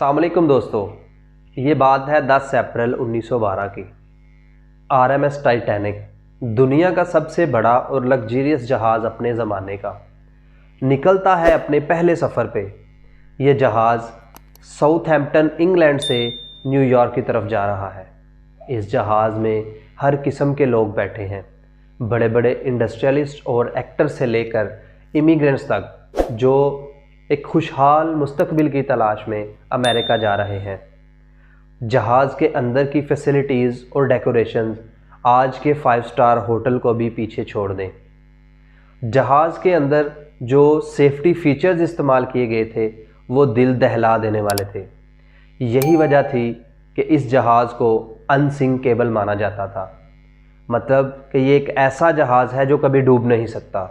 अस्सलाम वालेकुम दोस्तों, ये बात है 10 अप्रैल 1912 की। आरएमएस टाइटैनिक दुनिया का सबसे बड़ा और लग्जरियस जहाज़ अपने ज़माने का निकलता है अपने पहले सफ़र पे। ये जहाज़ साउथहैम्पटन इंग्लैंड से न्यूयॉर्क की तरफ जा रहा है। इस जहाज़ में हर किस्म के लोग बैठे हैं, बड़े बड़े इंडस्ट्रियलिस्ट और एक्टर से लेकर इमिग्रेंट्स तक, जो एक खुशहाल मुस्तकबिल की तलाश में अमेरिका जा रहे हैं। जहाज़ के अंदर की फैसिलिटीज़ और डेकोरेशंस आज के 5 स्टार होटल को भी पीछे छोड़ दें। जहाज़ के अंदर जो सेफ्टी फीचर्स इस्तेमाल किए गए थे वो दिल दहला देने वाले थे। यही वजह थी कि इस जहाज़ को अनसिंकेबल माना जाता था, मतलब कि ये एक ऐसा जहाज़ है जो कभी डूब नहीं सकता।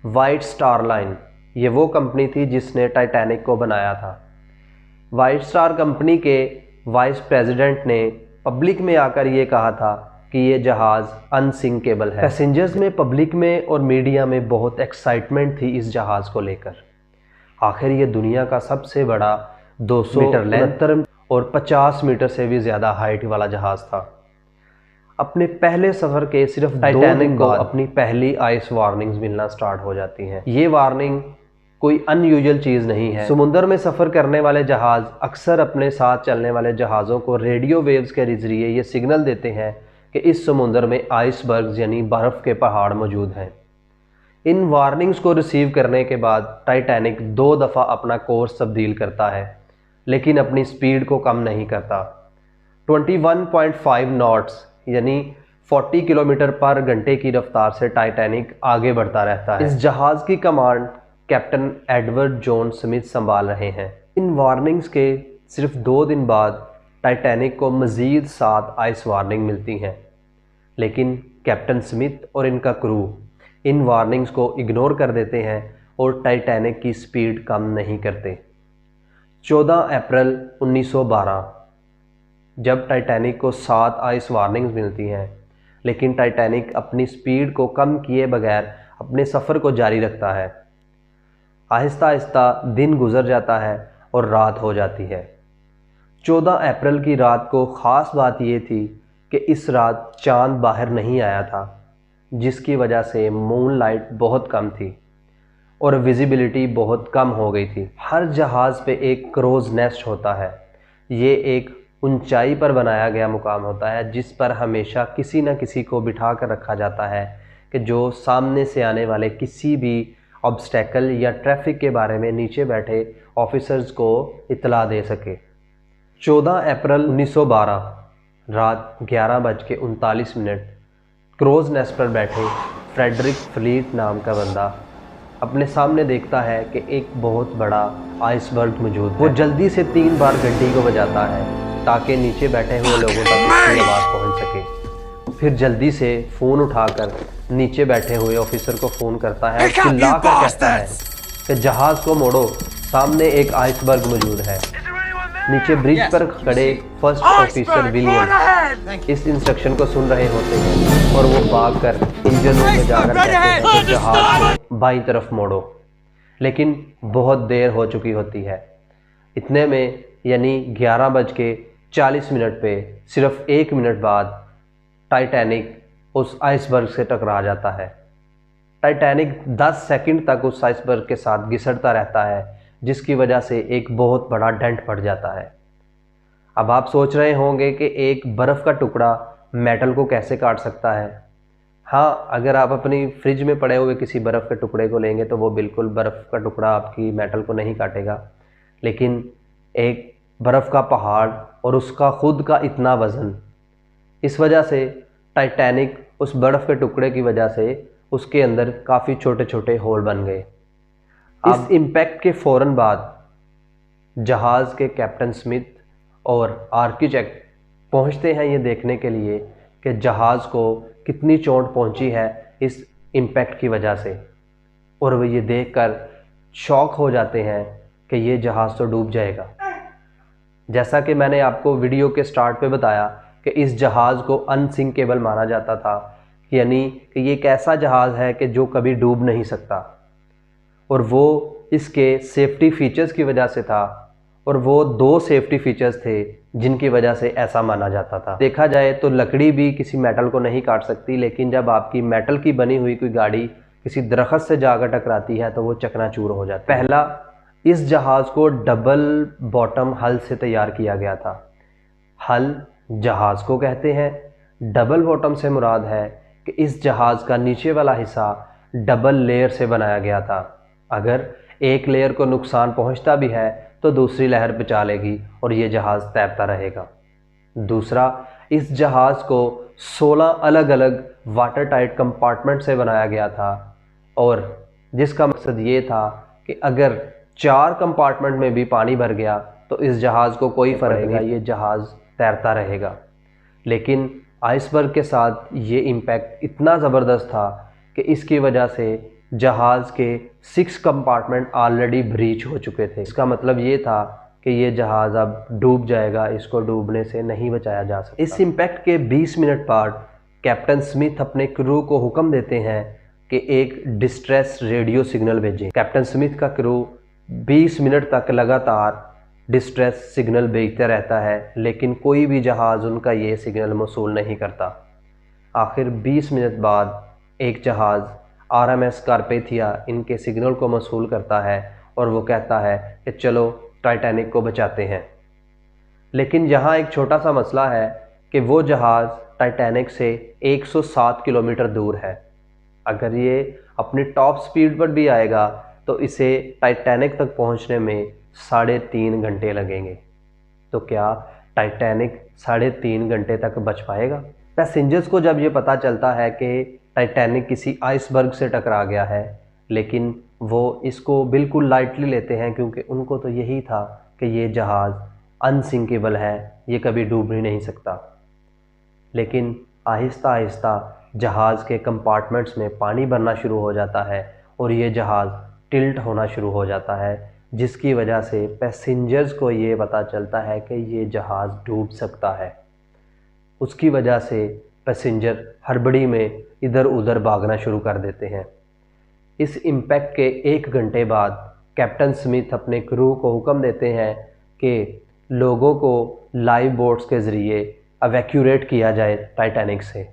वाइट स्टार लाइन ये वो कंपनी थी जिसने टाइटैनिक को बनाया था। वाइट स्टार कंपनी के वाइस प्रेसिडेंट ने पब्लिक में आकर ये कहा था कि ये जहाज़ अनसिंकेबल है। पैसेंजर्स में, पब्लिक में और मीडिया में बहुत एक्साइटमेंट थी इस जहाज़ को लेकर। आखिर ये दुनिया का सबसे बड़ा 200 मीटर लेंथ और 50 मीटर से भी ज़्यादा हाइट वाला जहाज़ था। अपने पहले सफ़र के सिर्फ टाइटैनिक को अपनी पहली आइस वार्निंग्स मिलना स्टार्ट हो जाती हैं। ये वार्निंग कोई अनयूजुअल चीज़ नहीं है। समुंदर में सफ़र करने वाले जहाज़ अक्सर अपने साथ चलने वाले जहाज़ों को रेडियो वेव्स के ज़रिए ये सिग्नल देते हैं कि इस समुंदर में आइसबर्ग्स यानी बर्फ़ के पहाड़ मौजूद हैं। इन वार्निंग्स को रिसीव करने के बाद टाइटैनिक 2 दफ़ा अपना कोर्स तब्दील करता है, लेकिन अपनी स्पीड को कम नहीं करता। 21.5 नॉट्स यानी 40 किलोमीटर पर घंटे की रफ्तार से टाइटैनिक आगे बढ़ता रहता है। इस जहाज़ की command captain Edward John Smith संभाल रहे हैं। इन वार्निंग्स के सिर्फ 2 दिन बाद टाइटैनिक को मज़ीद 7 आइस वार्निंग मिलती हैं, लेकिन कैप्टन स्मिथ और इनका क्रू इन वार्निंग्स को इग्नोर कर देते हैं और टाइटैनिक की स्पीड कम नहीं करते। 14 अप्रैल 1912 जब टाइटैनिक को 7 आइस वार्निंग्स मिलती हैं, लेकिन टाइटैनिक अपनी स्पीड को कम किए बगैर अपने सफ़र को जारी रखता है। आहिस्ता आहिस्ता दिन गुजर जाता है और रात हो जाती है। 14 अप्रैल की रात को ख़ास बात ये थी कि इस रात चांद बाहर नहीं आया था, जिसकी वजह से मून लाइट बहुत कम थी और विजिबिलिटी बहुत कम हो गई थी। हर जहाज़ पे एक क्रोज नेस्ट होता है। ये एक ऊंचाई पर बनाया गया मुकाम होता है जिस पर हमेशा किसी न किसी को बिठा कर रखा जाता है कि जो सामने से आने वाले किसी भी ऑब्स्टेकल या ट्रैफिक के बारे में नीचे बैठे ऑफिसर्स को इतला दे सके। 14 अप्रैल 1912 रात 11:39 क्रोज नेस्ट पर बैठे फ्रेडरिक फ्लीट नाम का बंदा अपने सामने देखता है कि एक बहुत बड़ा आइसबर्ग मौजूद है। वो जल्दी से 3 बार घंटी को बजाता है ताकि नीचे बैठे हुए लोगों तक उसकी आवाज़ पहुँच सके। फिर जल्दी से फ़ोन उठाकर नीचे बैठे हुए ऑफिसर को फ़ोन करता है और चिल्लाकर कहता है कि जहाज़ को मोड़ो, सामने एक आइसबर्ग मौजूद है। नीचे ब्रिज पर खड़े फर्स्ट ऑफिसर विलियम इस इंस्ट्रक्शन को सुन रहे होते हैं और वो भागकर इंजन रूम में जाकर कहते हैं कि जहाज़ को बाईं तरफ मोड़ो, लेकिन बहुत देर हो चुकी होती है। इतने में यानी 11:40 पे सिर्फ 1 मिनट बाद टाइटैनिक उस आइसबर्ग से टकरा जाता है। टाइटैनिक 10 सेकंड तक उस आइसबर्ग के साथ घिसटता रहता है, जिसकी वजह से एक बहुत बड़ा डेंट पड़ जाता है। अब आप सोच रहे होंगे कि एक बर्फ़ का टुकड़ा मेटल को कैसे काट सकता है। हाँ, अगर आप अपनी फ्रिज में पड़े हुए किसी बर्फ़ के टुकड़े को लेंगे तो वो बिल्कुल बर्फ़ का टुकड़ा आपकी मेटल को नहीं काटेगा, लेकिन एक बर्फ़ का पहाड़ और उसका खुद का इतना वज़न, इस वजह से टाइटैनिक उस बर्फ़ के टुकड़े की वजह से उसके अंदर काफ़ी छोटे छोटे होल बन गए। इस इम्पैक्ट के फ़ौरन बाद जहाज़ के कैप्टन स्मिथ और आर्किटेक्ट पहुंचते हैं ये देखने के लिए कि जहाज़ को कितनी चोट पहुंची है इस इम्पैक्ट की वजह से, और वो ये देखकर शॉक हो जाते हैं कि ये जहाज़ तो डूब जाएगा। जैसा कि मैंने आपको वीडियो के स्टार्ट पे बताया कि इस जहाज़ को अनसिंकेबल माना जाता था, यानी कि ये एक ऐसा जहाज़ है कि जो कभी डूब नहीं सकता, और वो इसके सेफ्टी फीचर्स की वजह से था और वो 2 सेफ्टी फीचर्स थे जिनकी वजह से ऐसा माना जाता था। देखा जाए तो लकड़ी भी किसी मेटल को नहीं काट सकती, लेकिन जब आपकी मेटल की बनी हुई कोई गाड़ी किसी दरख्त से जाकर टकराती है तो वो चकनाचूर हो जाती है। पहला, इस जहाज़ को डबल बॉटम हल से तैयार किया गया था। हल जहाज़ को कहते हैं, डबल बॉटम से मुराद है कि इस जहाज़ का नीचे वाला हिस्सा डबल लेयर से बनाया गया था। अगर एक लेयर को नुकसान पहुंचता भी है तो दूसरी लहर बचा लेगी और ये जहाज़ तैरता रहेगा। दूसरा, इस जहाज़ को 16 अलग अलग वाटर टाइट कंपार्टमेंट से बनाया गया था और जिसका मकसद ये था कि अगर 4 कंपार्टमेंट में भी पानी भर गया तो इस जहाज़ को कोई फ़र्क नहीं, ये जहाज़ तैरता रहेगा। लेकिन आइसबर्ग के साथ ये इम्पैक्ट इतना ज़बरदस्त था कि इसकी वजह से जहाज़ के 6 कंपार्टमेंट ऑलरेडी ब्रीच हो चुके थे। इसका मतलब ये था कि ये जहाज़ अब डूब जाएगा, इसको डूबने से नहीं बचाया जा सकता। इस इम्पैक्ट के 20 मिनट बाद कैप्टन स्मिथ अपने क्रू को हुक्म देते हैं कि एक डिस्ट्रेस रेडियो सिग्नल भेजें। कैप्टन स्मिथ का क्रू 20 मिनट तक लगातार डिस्ट्रेस सिग्नल भेजता रहता है, लेकिन कोई भी जहाज़ उनका ये सिग्नल मौसूल नहीं करता। आखिर 20 मिनट बाद एक जहाज़ RMS कार्पेथिया इनके सिग्नल को मौसूल करता है और वो कहता है कि चलो टाइटैनिक को बचाते हैं। लेकिन यहाँ एक छोटा सा मसला है कि वो जहाज़ टाइटैनिक से 107 किलोमीटर दूर है। अगर ये अपनी टॉप स्पीड पर भी आएगा तो इसे टाइटैनिक तक पहुँचने में 3.5 घंटे लगेंगे। तो क्या टाइटैनिक 3.5 घंटे तक बच पाएगा? पैसेंजर्स को जब ये पता चलता है कि टाइटैनिक किसी आइसबर्ग से टकरा गया है, लेकिन वो इसको बिल्कुल लाइटली लेते हैं क्योंकि उनको तो यही था कि ये जहाज़ अनसिंकेबल है, ये कभी डूब ही नहीं सकता। लेकिन आहिस्ता आहिस्ता जहाज़ के कंपार्टमेंट्स में पानी भरना शुरू हो जाता है और ये जहाज़ टिल्ट होना शुरू हो जाता है, जिसकी वजह से पैसेंजर्स को ये पता चलता है कि ये जहाज़ डूब सकता है। उसकी वजह से पैसेंजर हड़बड़ी में इधर उधर भागना शुरू कर देते हैं। इस इम्पैक्ट के 1 घंटे बाद कैप्टन स्मिथ अपने क्रू को हुक्म देते हैं कि लोगों को लाइव बोट्स के ज़रिए एवैक्यूएट किया जाए टाइटैनिक से।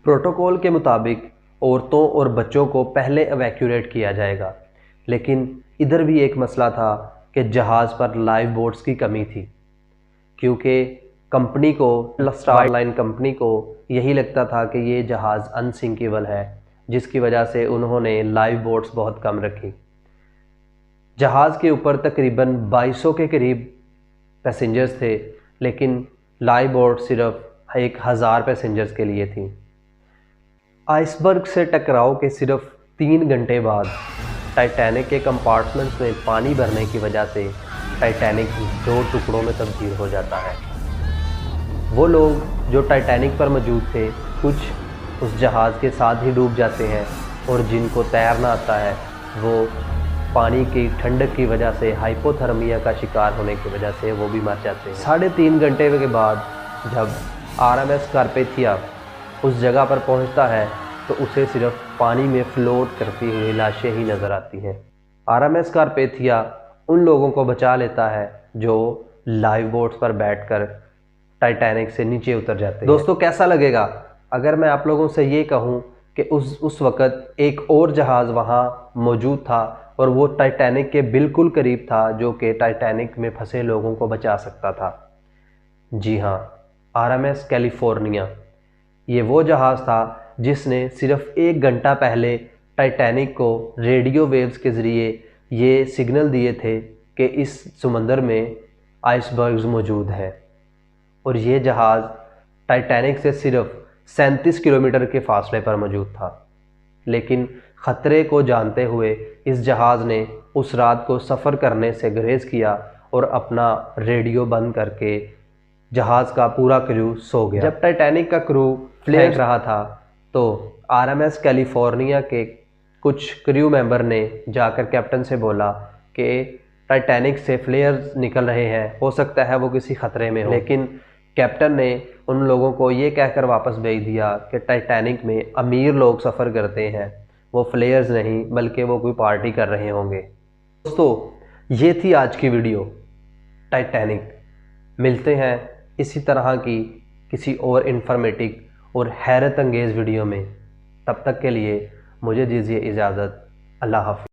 प्रोटोकॉल के मुताबिक औरतों और बच्चों को पहले एवैक्यूएट किया जाएगा, लेकिन इधर भी एक मसला था कि जहाज़ पर लाइव बोट्स की कमी थी, क्योंकि कंपनी को, स्टार लाइन कंपनी को यही लगता था कि ये जहाज़ अनसिंकेबल है, जिसकी वजह से उन्होंने लाइव बोट्स बहुत कम रखी। जहाज़ के ऊपर तकरीबन 2200 के करीब पैसेंजर्स थे, लेकिन लाइव बोट सिर्फ 1000 पैसेंजर्स के लिए थी। आइसबर्ग से टकराव के सिर्फ 3 घंटे बाद टाइटैनिक के कंपार्टमेंट्स में पानी भरने की वजह से टाइटैनिक 2 टुकड़ों में तब्दील हो जाता है। वो लोग जो टाइटैनिक पर मौजूद थे, कुछ उस जहाज़ के साथ ही डूब जाते हैं और जिनको तैरना आता है वो पानी की ठंडक की वजह से, हाइपोथर्मिया का शिकार होने की वजह से वो भी मर जाते हैं। 3.5 घंटे के बाद जब RMS कार्पेथिया उस जगह पर पहुंचता है तो उसे सिर्फ पानी में फ्लोट करती हुई लाशें ही नज़र आती हैं। RMS कार्पेथिया उन लोगों को बचा लेता है जो लाइव बोट्स पर बैठकर टाइटैनिक से नीचे उतर जाते हैं। दोस्तों, कैसा लगेगा अगर मैं आप लोगों से ये कहूँ कि उस वक़्त एक और जहाज़ वहाँ मौजूद था और वो टाइटैनिक के बिल्कुल करीब था, जो कि टाइटैनिक में फंसे लोगों को बचा सकता था। जी हाँ, RMS कैलिफोर्निया, ये वो जहाज़ था जिसने सिर्फ 1 घंटा पहले टाइटैनिक को रेडियो वेव्स के ज़रिए ये सिग्नल दिए थे कि इस समंदर में आइसबर्ग्स मौजूद हैं, और ये जहाज़ टाइटैनिक से सिर्फ 37 किलोमीटर के फासले पर मौजूद था। लेकिन ख़तरे को जानते हुए इस जहाज़ ने उस रात को सफ़र करने से गुरेज किया और अपना रेडियो बंद करके जहाज़ का पूरा क्रू सो गया। जब टाइटैनिक का क्रू फेंक रहा था तो RMS कैलिफोर्निया के कुछ क्रू मेंबर ने जाकर कैप्टन से बोला कि टाइटैनिक से फ्लेयर्स निकल रहे हैं, हो सकता है वो किसी ख़तरे में हो। लेकिन कैप्टन ने उन लोगों को ये कहकर वापस भेज दिया कि टाइटैनिक में अमीर लोग सफ़र करते हैं, वो फ्लेयर्स नहीं बल्कि वो कोई पार्टी कर रहे होंगे। दोस्तों, ये थी आज की वीडियो। ٹائٹینک۔ ملتے ہیں اسی طرح کی کسی اور انفارمیٹک اور حیرت انگیز ویڈیو میں، تب تک کے لیے مجھے دیجیے اجازت۔ اللہ حافظ۔